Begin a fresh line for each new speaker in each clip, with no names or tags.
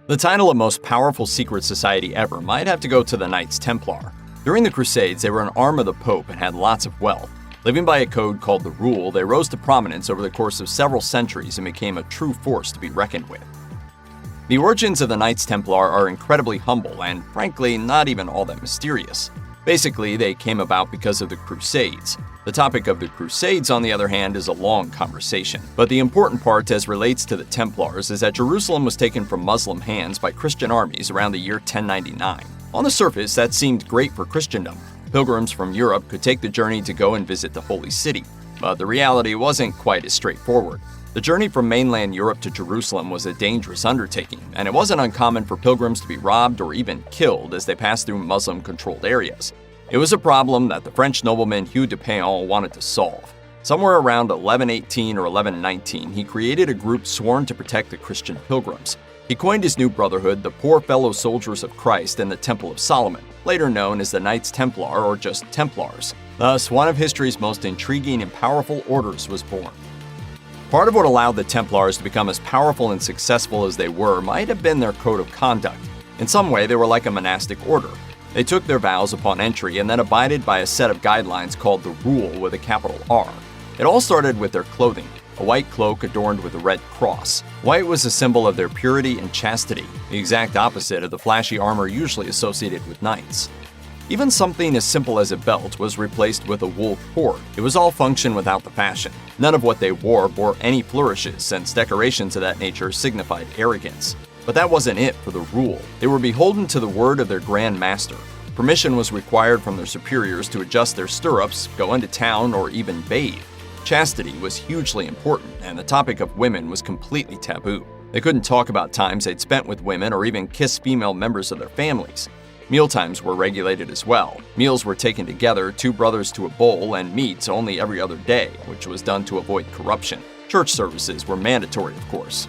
The title of most powerful secret society ever might have to go to the Knights Templar. During the Crusades, they were an arm of the Pope and had lots of wealth. Living by a code called the Rule, they rose to prominence over the course of several centuries and became a true force to be reckoned with. The origins of the Knights Templar are incredibly humble and, frankly, not even all that mysterious. Basically, they came about because of the Crusades. The topic of the Crusades, on the other hand, is a long conversation. But the important part as relates to the Templars is that Jerusalem was taken from Muslim hands by Christian armies around the year 1099. On the surface, that seemed great for Christendom. Pilgrims from Europe could take the journey to go and visit the Holy City. But the reality wasn't quite as straightforward. The journey from mainland Europe to Jerusalem was a dangerous undertaking, and it wasn't uncommon for pilgrims to be robbed or even killed as they passed through Muslim-controlled areas. It was a problem that the French nobleman Hugh de Payon wanted to solve. Somewhere around 1118 or 1119, he created a group sworn to protect the Christian pilgrims. He coined his new brotherhood the Poor Fellow Soldiers of Christ in the Temple of Solomon, later known as the Knights Templar or just Templars. Thus, one of history's most intriguing and powerful orders was born. Part of what allowed the Templars to become as powerful and successful as they were might have been their code of conduct. In some way, they were like a monastic order. They took their vows upon entry and then abided by a set of guidelines called the Rule with a capital R. It all started with their clothing, a white cloak adorned with a red cross. White was a symbol of their purity and chastity, the exact opposite of the flashy armor usually associated with knights. Even something as simple as a belt was replaced with a wool cord. It was all function without the fashion. None of what they wore bore any flourishes, since decorations of that nature signified arrogance. But that wasn't it for the Rule. They were beholden to the word of their Grand Master. Permission was required from their superiors to adjust their stirrups, go into town, or even bathe. Chastity was hugely important, and the topic of women was completely taboo. They couldn't talk about times they'd spent with women or even kiss female members of their families. Mealtimes were regulated as well. Meals were taken together, 2 brothers to a bowl, and meats only every other day, which was done to avoid corruption. Church services were mandatory, of course.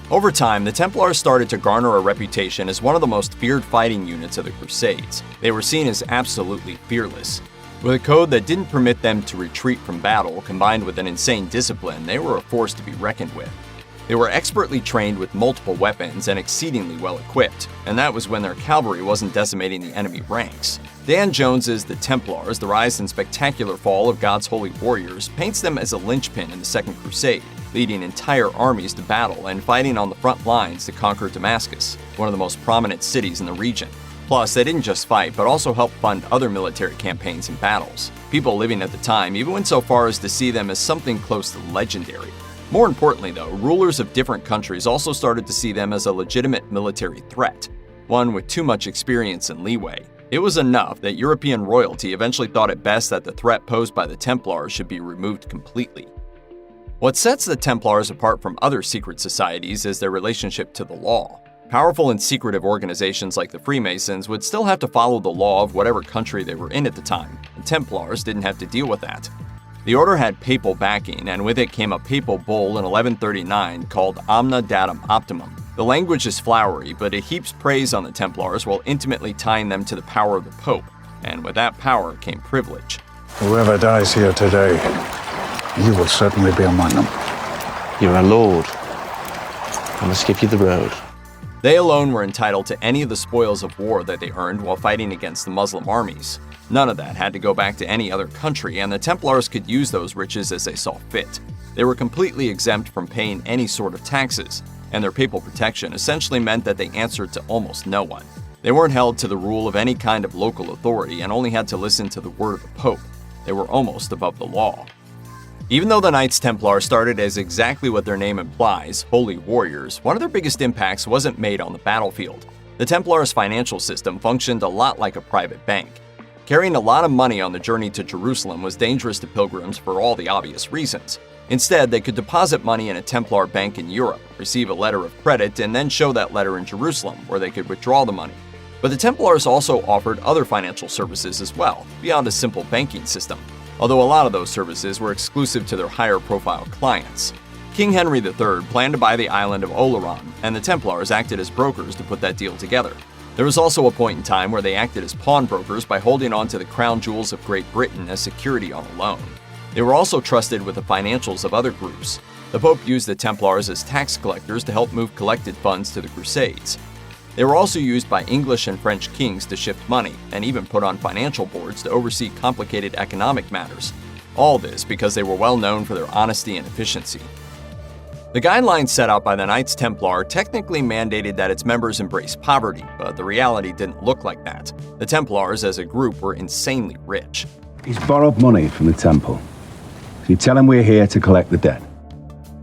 Over time, the Templars started to garner a reputation as one of the most feared fighting units of the Crusades. They were seen as absolutely fearless. With a code that didn't permit them to retreat from battle, combined with an insane discipline, they were a force to be reckoned with. They were expertly trained with multiple weapons and exceedingly well equipped, and that was when their cavalry wasn't decimating the enemy ranks. Dan Jones's The Templars, The Rise and Spectacular Fall of God's Holy Warriors, paints them as a linchpin in the Second Crusade, leading entire armies to battle and fighting on the front lines to conquer Damascus, one of the most prominent cities in the region. Plus, they didn't just fight, but also helped fund other military campaigns and battles. People living at the time even went so far as to see them as something close to legendary. More importantly, though, rulers of different countries also started to see them as a legitimate military threat, one with too much experience and leeway. It was enough that European royalty eventually thought it best that the threat posed by the Templars should be removed completely. What sets the Templars apart from other secret societies is their relationship to the law. Powerful and secretive organizations like the Freemasons would still have to follow the law of whatever country they were in at the time, and Templars didn't have to deal with that. The order had papal backing, and with it came a papal bull in 1139 called Omne Datum Optimum. The language is flowery, but it heaps praise on the Templars while intimately tying them to the power of the Pope, and with that power came privilege.
Whoever dies here today, you will certainly be among them.
You're a lord. I must give you the road.
They alone were entitled to any of the spoils of war that they earned while fighting against the Muslim armies. None of that had to go back to any other country, and the Templars could use those riches as they saw fit. They were completely exempt from paying any sort of taxes, and their papal protection essentially meant that they answered to almost no one. They weren't held to the rule of any kind of local authority and only had to listen to the word of the Pope. They were almost above the law. Even though the Knights Templar started as exactly what their name implies, holy warriors, one of their biggest impacts wasn't made on the battlefield. The Templars' financial system functioned a lot like a private bank. Carrying a lot of money on the journey to Jerusalem was dangerous to pilgrims for all the obvious reasons. Instead, they could deposit money in a Templar bank in Europe, receive a letter of credit, and then show that letter in Jerusalem, where they could withdraw the money. But the Templars also offered other financial services as well, beyond a simple banking system, although a lot of those services were exclusive to their higher-profile clients. King Henry III planned to buy the island of Oleron, and the Templars acted as brokers to put that deal together. There was also a point in time where they acted as pawnbrokers by holding on to the crown jewels of Great Britain as security on a loan. They were also trusted with the financials of other groups. The Pope used the Templars as tax collectors to help move collected funds to the Crusades. They were also used by English and French kings to shift money, and even put on financial boards to oversee complicated economic matters. All this because they were well known for their honesty and efficiency. The guidelines set out by the Knights Templar technically mandated that its members embrace poverty, but the reality didn't look like that. The Templars as a group were insanely rich.
He's borrowed money from the temple. So you tell him we're here to collect the debt.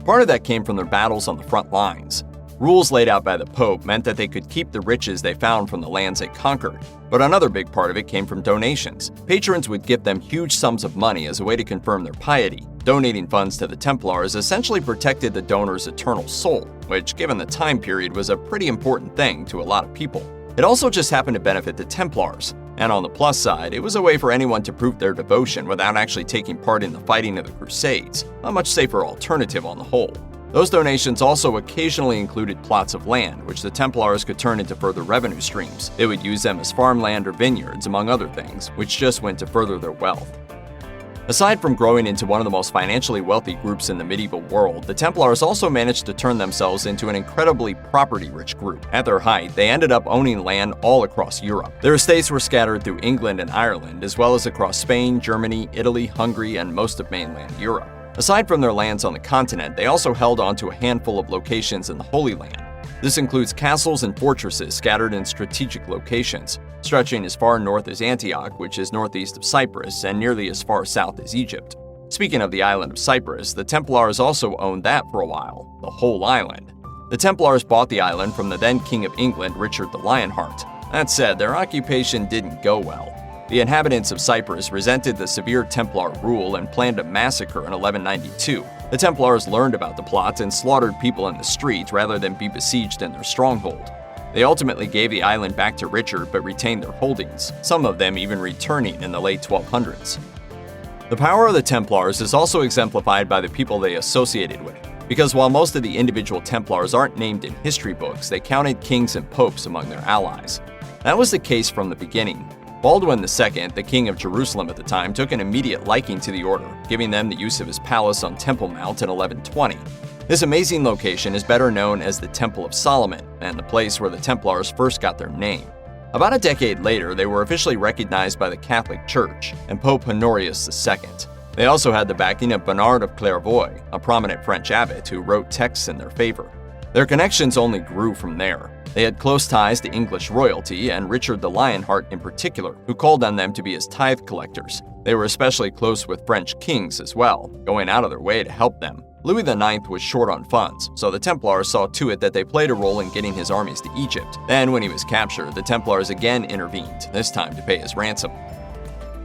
Part of that came from their battles on the front lines. Rules laid out by the Pope meant that they could keep the riches they found from the lands they conquered, but another big part of it came from donations. Patrons would give them huge sums of money as a way to confirm their piety. Donating funds to the Templars essentially protected the donor's eternal soul, which, given the time period, was a pretty important thing to a lot of people. It also just happened to benefit the Templars. And on the plus side, it was a way for anyone to prove their devotion without actually taking part in the fighting of the Crusades, a much safer alternative on the whole. Those donations also occasionally included plots of land, which the Templars could turn into further revenue streams. They would use them as farmland or vineyards, among other things, which just went to further their wealth. Aside from growing into one of the most financially wealthy groups in the medieval world, the Templars also managed to turn themselves into an incredibly property-rich group. At their height, they ended up owning land all across Europe. Their estates were scattered through England and Ireland, as well as across Spain, Germany, Italy, Hungary, and most of mainland Europe. Aside from their lands on the continent, they also held on to a handful of locations in the Holy Land. This includes castles and fortresses scattered in strategic locations, stretching as far north as Antioch, which is northeast of Cyprus, and nearly as far south as Egypt. Speaking of the island of Cyprus, the Templars also owned that for a while, the whole island. The Templars bought the island from the then King of England, Richard the Lionheart. That said, their occupation didn't go well. The inhabitants of Cyprus resented the severe Templar rule and planned a massacre in 1192. The Templars learned about the plot and slaughtered people in the street rather than be besieged in their stronghold. They ultimately gave the island back to Richard but retained their holdings, some of them even returning in the late 1200s. The power of the Templars is also exemplified by the people they associated with, because while most of the individual Templars aren't named in history books, they counted kings and popes among their allies. That was the case from the beginning. Baldwin II, the king of Jerusalem at the time, took an immediate liking to the order, giving them the use of his palace on Temple Mount in 1120. This amazing location is better known as the Temple of Solomon, and the place where the Templars first got their name. About a decade later, they were officially recognized by the Catholic Church and Pope Honorius II. They also had the backing of Bernard of Clairvaux, a prominent French abbot who wrote texts in their favor. Their connections only grew from there. They had close ties to English royalty and Richard the Lionheart in particular, who called on them to be his tithe collectors. They were especially close with French kings as well, going out of their way to help them. Louis IX was short on funds, so the Templars saw to it that they played a role in getting his armies to Egypt. Then, when he was captured, the Templars again intervened, this time to pay his ransom.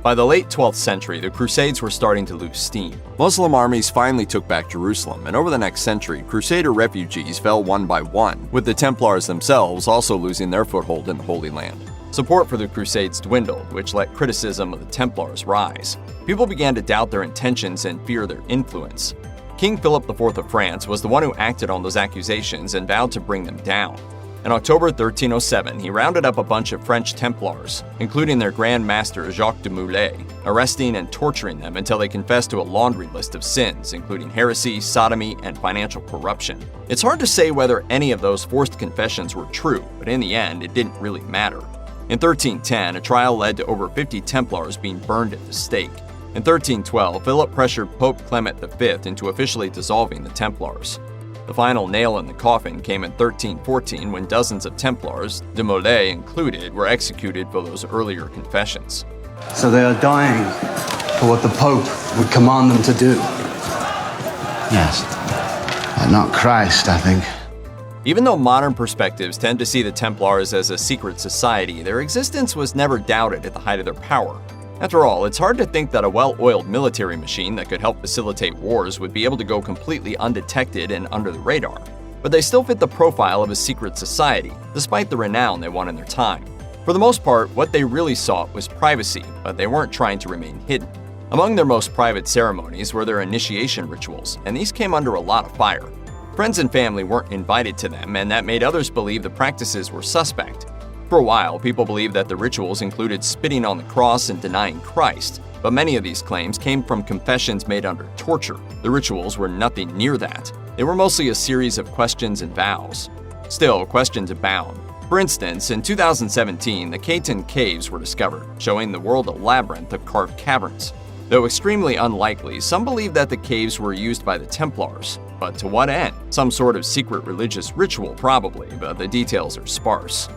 By the late 12th century, the Crusades were starting to lose steam. Muslim armies finally took back Jerusalem, and over the next century, Crusader refugees fell one by one, with the Templars themselves also losing their foothold in the Holy Land. Support for the Crusades dwindled, which let criticism of the Templars rise. People began to doubt their intentions and fear their influence. King Philip IV of France was the one who acted on those accusations and vowed to bring them down. In October 1307, he rounded up a bunch of French Templars, including their Grand Master Jacques de Molay, arresting and torturing them until they confessed to a laundry list of sins, including heresy, sodomy, and financial corruption. It's hard to say whether any of those forced confessions were true, but in the end, it didn't really matter. In 1310, a trial led to over 50 Templars being burned at the stake. In 1312, Philip pressured Pope Clement V into officially dissolving the Templars. The final nail in the coffin came in 1314 when dozens of Templars, de Molay included, were executed for those earlier confessions.
So they are dying for what the Pope would command them to do.
Yes. Not Christ, I think.
Even though modern perspectives tend to see the Templars as a secret society, their existence was never doubted at the height of their power. After all, it's hard to think that a well-oiled military machine that could help facilitate wars would be able to go completely undetected and under the radar. But they still fit the profile of a secret society, despite the renown they won in their time. For the most part, what they really sought was privacy, but they weren't trying to remain hidden. Among their most private ceremonies were their initiation rituals, and these came under a lot of fire. Friends and family weren't invited to them, and that made others believe the practices were suspect. For a while, people believed that the rituals included spitting on the cross and denying Christ. but many of these claims came from confessions made under torture. The rituals were nothing near that. They were mostly a series of questions and vows. Still, questions abound. For instance, in 2017, the Khaitan Caves were discovered, showing the world a labyrinth of carved caverns. Though extremely unlikely, some believe that the caves were used by the Templars. But to what end? Some sort of secret religious ritual, probably, but the details are sparse.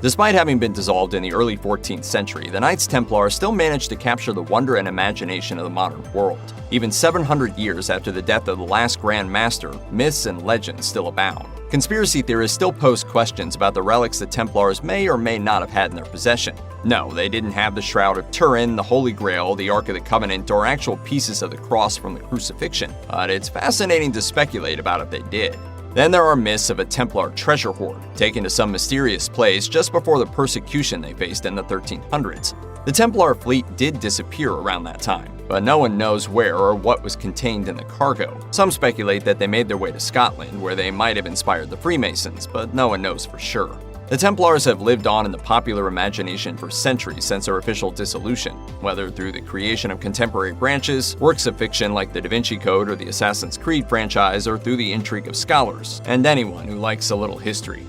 Despite having been dissolved in the early 14th century, the Knights Templar still managed to capture the wonder and imagination of the modern world. Even 700 years after the death of the last Grand Master, myths and legends still abound. Conspiracy theorists still pose questions about the relics the Templars may or may not have had in their possession. No, they didn't have the Shroud of Turin, the Holy Grail, the Ark of the Covenant, or actual pieces of the cross from the crucifixion, but it's fascinating to speculate about if they did. Then there are myths of a Templar treasure hoard, taken to some mysterious place just before the persecution they faced in the 1300s. The Templar fleet did disappear around that time, but no one knows where or what was contained in the cargo. Some speculate that they made their way to Scotland, where they might have inspired the Freemasons, but no one knows for sure. The Templars have lived on in the popular imagination for centuries since their official dissolution, whether through the creation of contemporary branches, works of fiction like the Da Vinci Code or the Assassin's Creed franchise, or through the intrigue of scholars, and anyone who likes a little history.